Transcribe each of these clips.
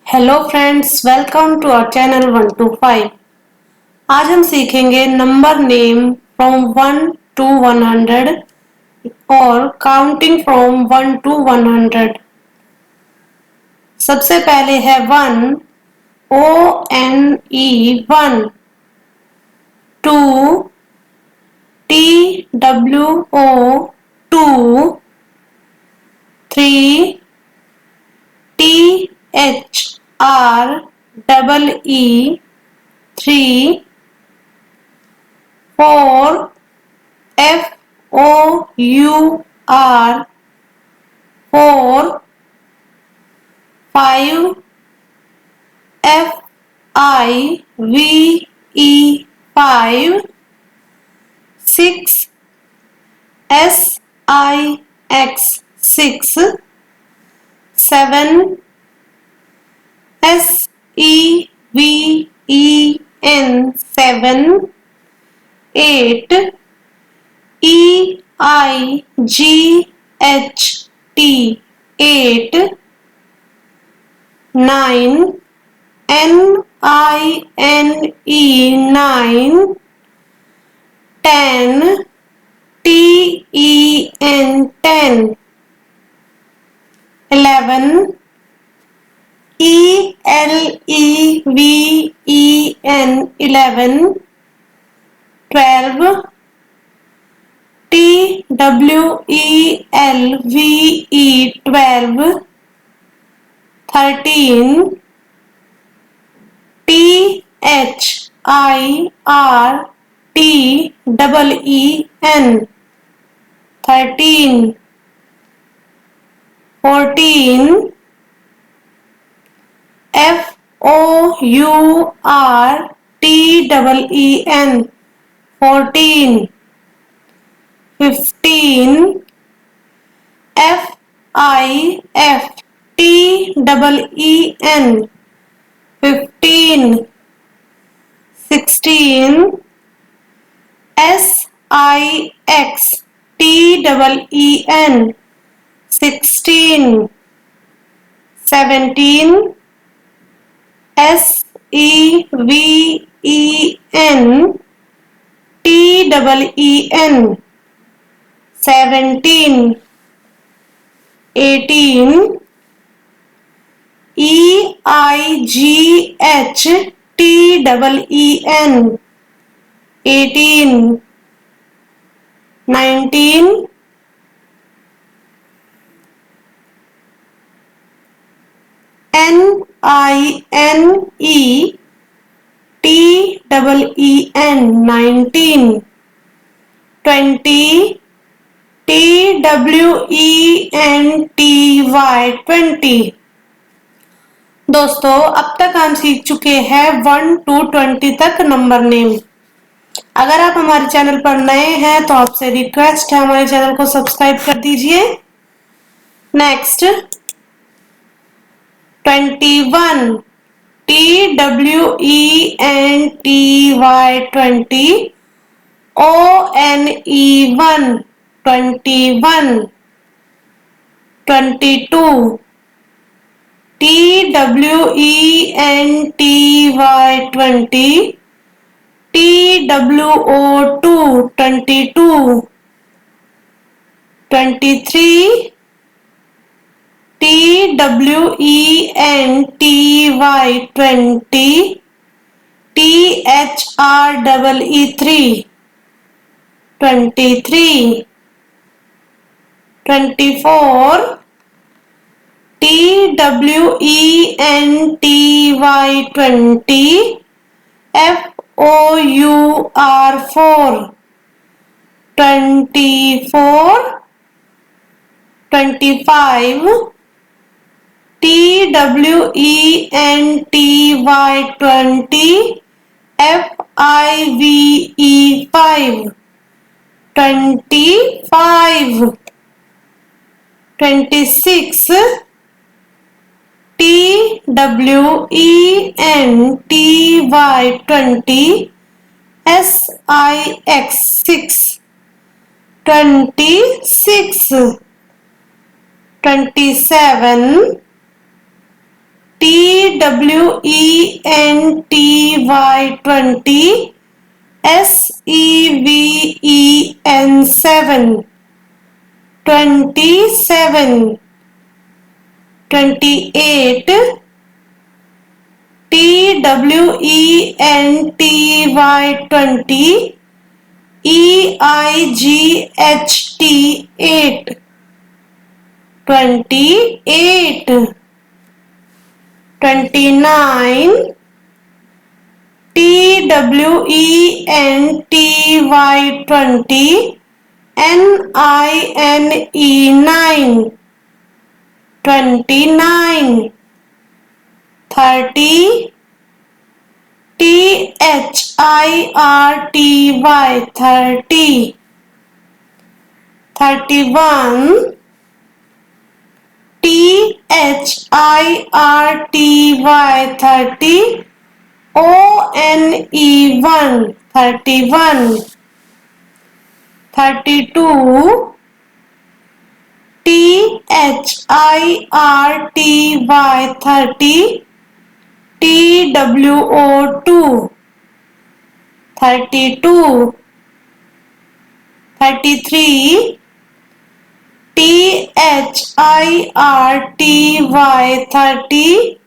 Hello friends, welcome to our channel 125। आज हम सीखेंगे नंबर नेम फ्रॉम 1 टू 100 और काउंटिंग फ्रॉम 1 टू 100। सबसे पहले है 1, ONE 1, 2, TWO 2, 3, THREE 3, 4, FOUR 4, 5, FIVE 5, 6, SIX 6, 7, SEVEN 7, 8, EIGHT 8, 9, NINE 9, 10, TEN 10, 11, ELEVEN 11, 12, TWELVE 12, 13, THIRTEEN 13, 14, FOURTEEN 14, 15, FIFTEEN 15, 16, SIXTEEN 16, 17, SEVEN TEEN 17, 18, EIGHTEEN 18, 19, NINETEEN 19, 20, TWENTY 20। दोस्तों, अब तक हम सीख चुके हैं 1 to 20 तक नंबर नेम। अगर आप हमारे चैनल पर नए हैं तो आपसे रिक्वेस्ट है हमारे चैनल को सब्सक्राइब कर दीजिए। Next 21, TWENTY 20, ONE 1, 21, 22, TWENTY 20, TWO 22, 23, TWENTY 20, THREE 23, 24, TWENTY 20, FOUR 4, 24, 25, TWENTY 20, FIVE 5, 25, 26, TWENTY 20, SIX 6, 26, 27, TWENTY TWENTY, SEVEN, 27, 28, TWENTY, EIGHT, 8, 28, 29, TWENTY, NINE, 9, 29, 30, THIRTY, 30, 31, THIRTY, 30, ONE1, 31, 32, THIRTY, 30, TWO2, 32, 33, THIRTY, 30,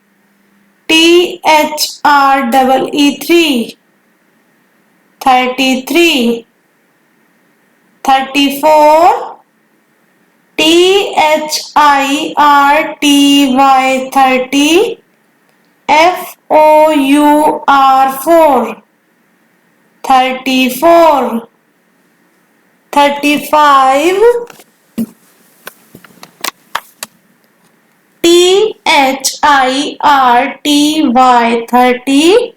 THREE3, 33, 34, THIRTY, 30, FOUR4, 34, 35, THIRTY, 30,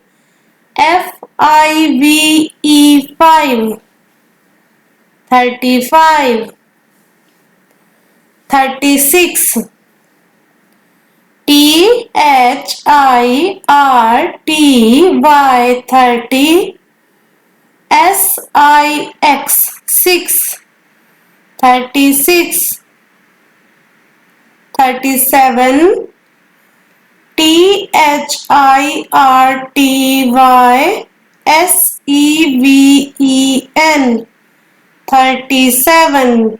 FIVE5, 35, 36, THIRTY, 30, SIX6, 36, 37, THIRTY, SEVEN, 37,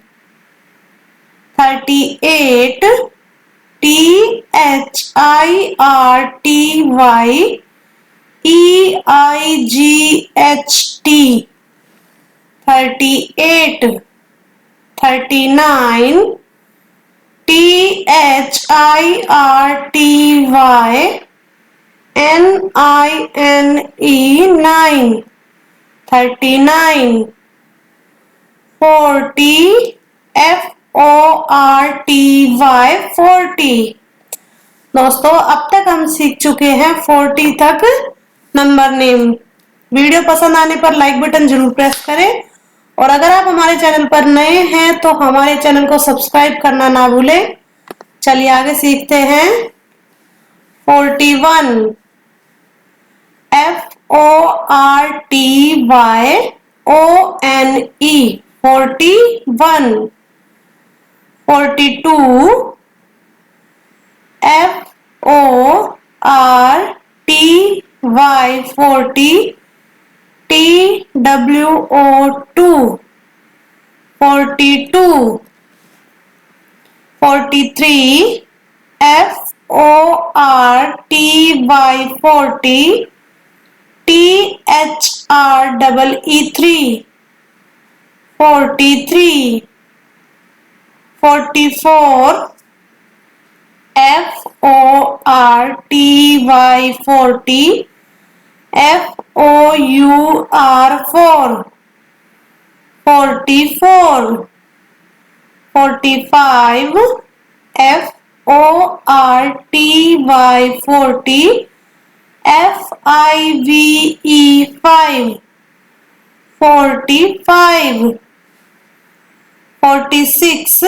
38, THIRTY, EIGHT, 38, 39, THIRTY, NINE, 9, 39, 40, FORTY, 40। दोस्तों अब तक हम सीख चुके हैं 40 तक number name. Video पसंद आने पर लाइक बटन जरूर प्रेस करें और अगर आप हमारे चैनल पर नए हैं तो हमारे चैनल को सब्सक्राइब करना ना भूलें। चलिए आगे सीखते हैं। 41, FORTYONE, 41, 42, FORTY, 40, TWO2, 42, 43, FORTY, 40, THREE3, 43, 44, FORTY, 40, FOUR4, 44, 45, FORTY, 40, FIVE5, 45, 46,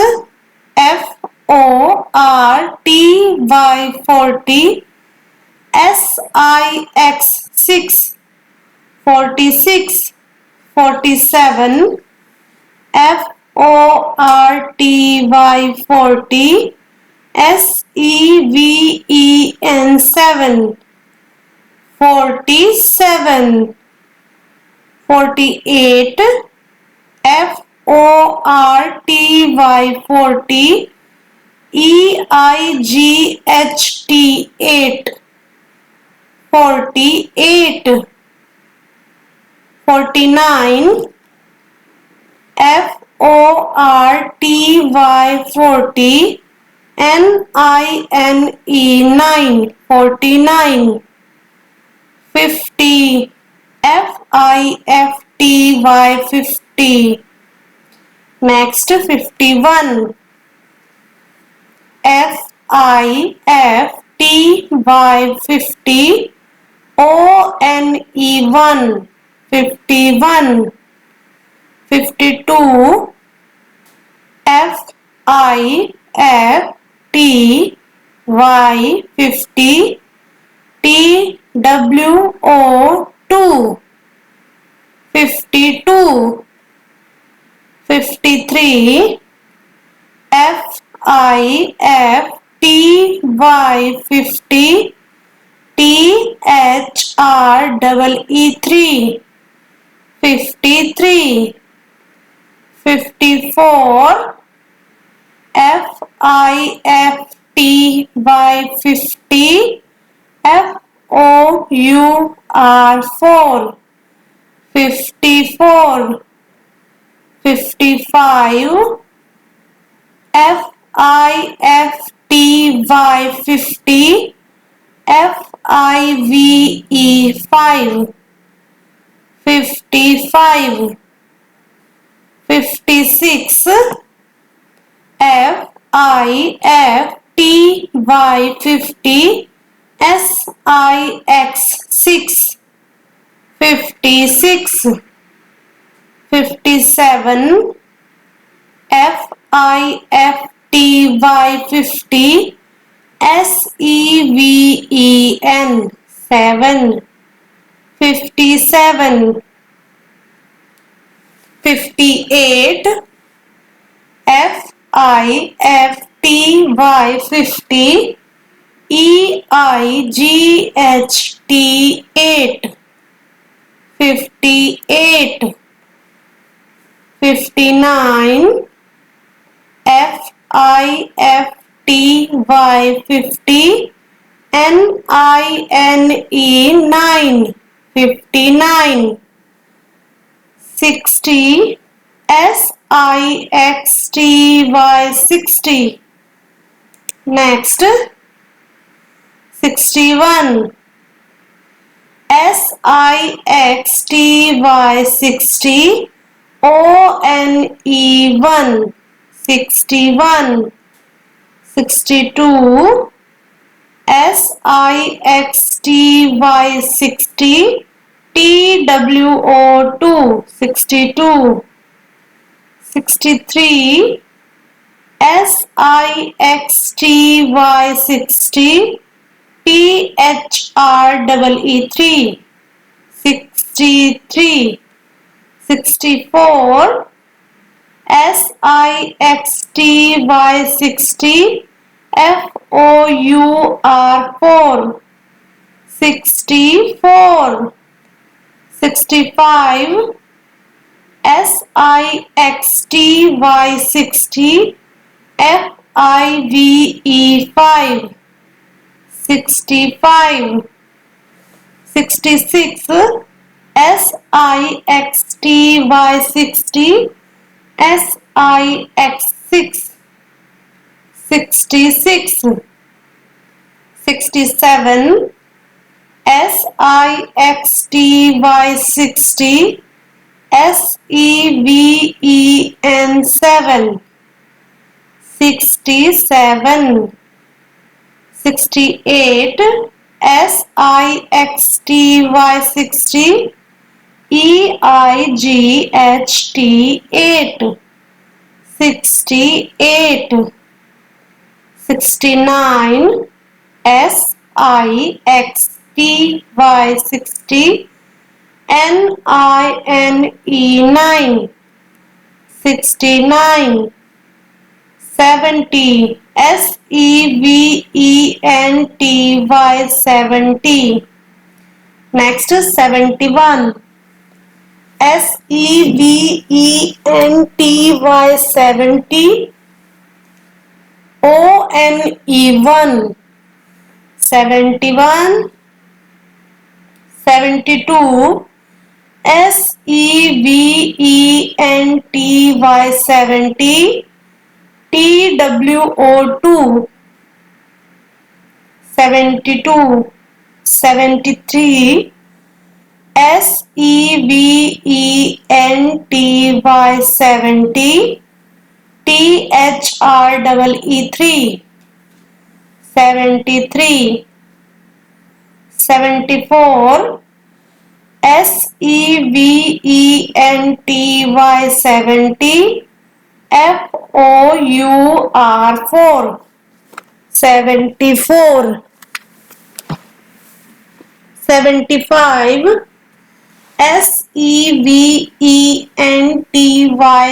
FORTY, 40, SIX6, 46, 47, FORTY, 40, SEVEN7, 47, 47, 48, FORTY 40, EIGHT 8, 48, 49, FORTY 40, NINE 9, 49, 50, FIFTY 50. Next 51, FIFTY 50, ONE 1, 51, 52, FIFTY 50, TWO 2, 52, 53, FIFTY 50, THREE 53, 54, FIFTY 50, FOUR 4, 54, 55, FIFTY 50, FIVE 5, 55, 56, FIFTY 50, SIX 6, 56, 57, FIFTY 50, SEVEN 7, 57, 58, FIFTY 50, EIGHT 8, 58, 59, FIFTY 50, NINE 9, 59, 60, SIXTY 60. Next 61, SIXTY 60, ONE 1, 61, 62, SIXTY 60, TWO 2, 62, 63, SIXTY 60, THREE 3, 63, 64, SIXTY 60, FOUR 4, 64, 65, SIXTY 60, FIVE 5, 65, 66, SIXTY 60, SIX 6, 66, 67, SIXTY 60, SEVEN 7, 67, 68, SIXTY 60, EIGHT 8, 68, 69, SIXTY 60, NINE 9, 69, 70, SEVENTY, 70. Next is 71, SEVENTY, 70, ONE, 71, 72, SEVENTY, 70, TWO2, 72, 73, SEVENTY, 70, THREE3, 73, 74, SEVENTY, 70, FOUR4, 74, 75, SEVENTY,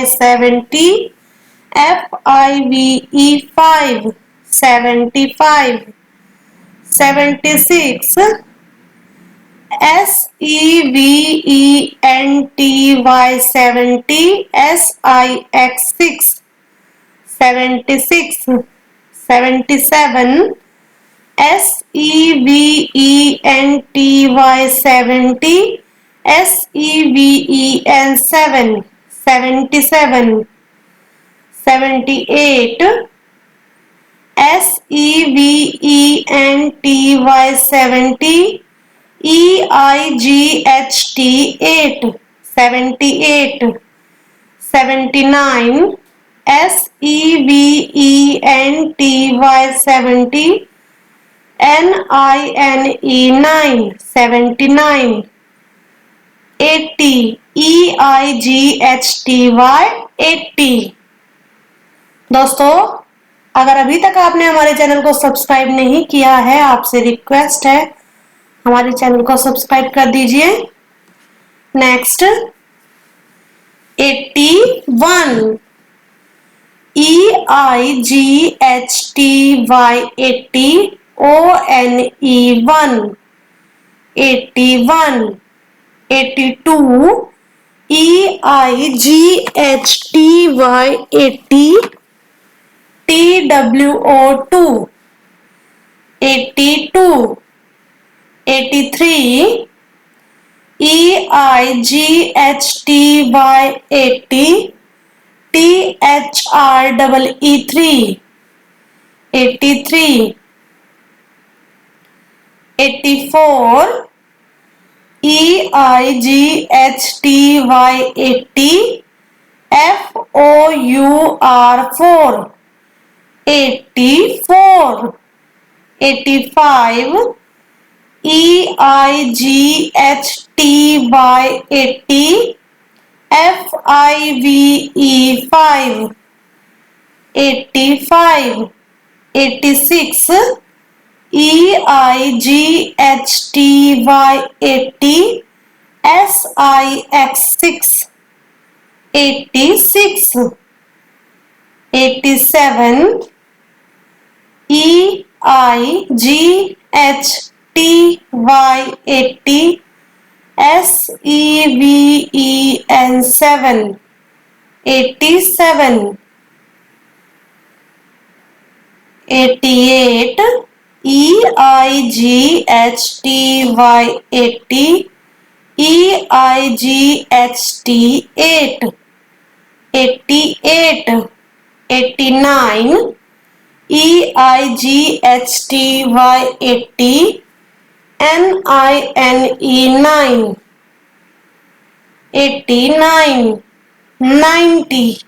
70, FIVE5, 75, 76, SEVENTY, 70, SIX6, 76, 77, SEVENTY, 70, SEVEN7, 77, 78, SEVENTY, 70, EIGHT8, 78, 79, SEVENTY, 70, NINE9, 79, 80, EIGHTY, 80। दोस्तों, अगर अभी तक आपने हमारे channel को subscribe नहीं किया है, आपसे रिक्वेस्ट है हमारे चैनल को सब्सक्राइब कर दीजिए। Next 81, EIGHTY, 80, ONE1, 81, 82, EIGHTY, 80, TWO2, 82, 83, EIGHTY, 80, THREE3, 83, 84, EIGHTY, 80, FOUR4, 84, 85, EIGHTY, 80, FIVE5, 85, 86, EIGHTY, 80, SIX6, 86, 87, EIGHTY, 80, SEVEN7, 87, 88, EIGHTY, 80, EIGHT8, 88, 89, EIGHTY, 80, NINE9, 89, 90,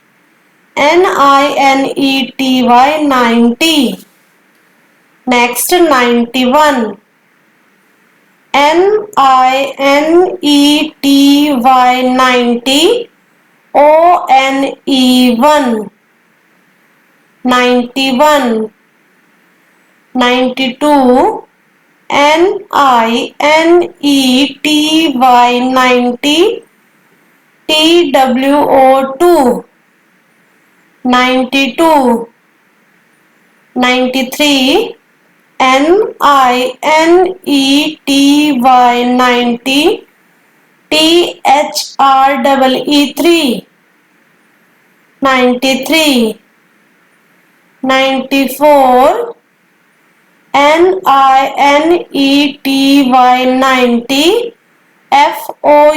NINETY, 90. Next 91, NINETY, 90, ONE1, 91, 92, NINETY, 90, TWO2, 92, 93, NINETY 90, THREE 93, 94, NINETY 90, FOUR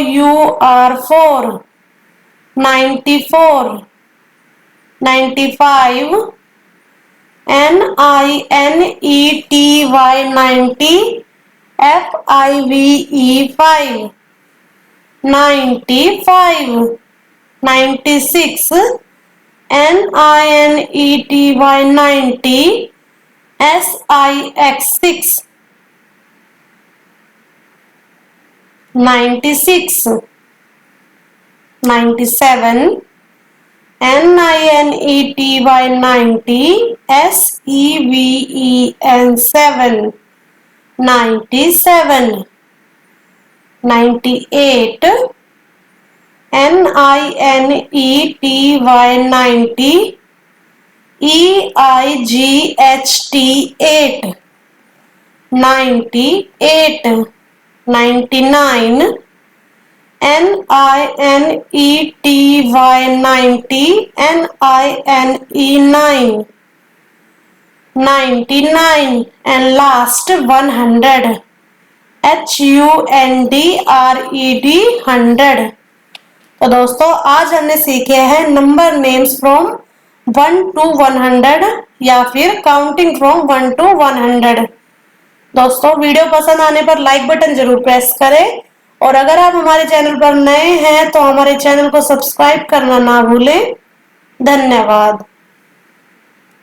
94, 95, NINETY 90, FIVE 5, 95, 96, NINETY 90, SIX 6, 96, 97, NINETY 90, SEVEN 7, 97, 98, NINETY 90, EIGHT 8, 98, 99, NINETY 90, NINE 9, 99, and last 100, HUNDRED 100। तो दोस्तों आज हमने सीखे हैं number names from 1 to 100 या फिर counting from 1 to 100। दोस्तों video पसंद आने पर लाइक बटन जरूर प्रेस करें और अगर आप हमारे चैनल पर नए हैं तो हमारे चैनल को सब्सक्राइब करना ना भूलें। धन्यवाद।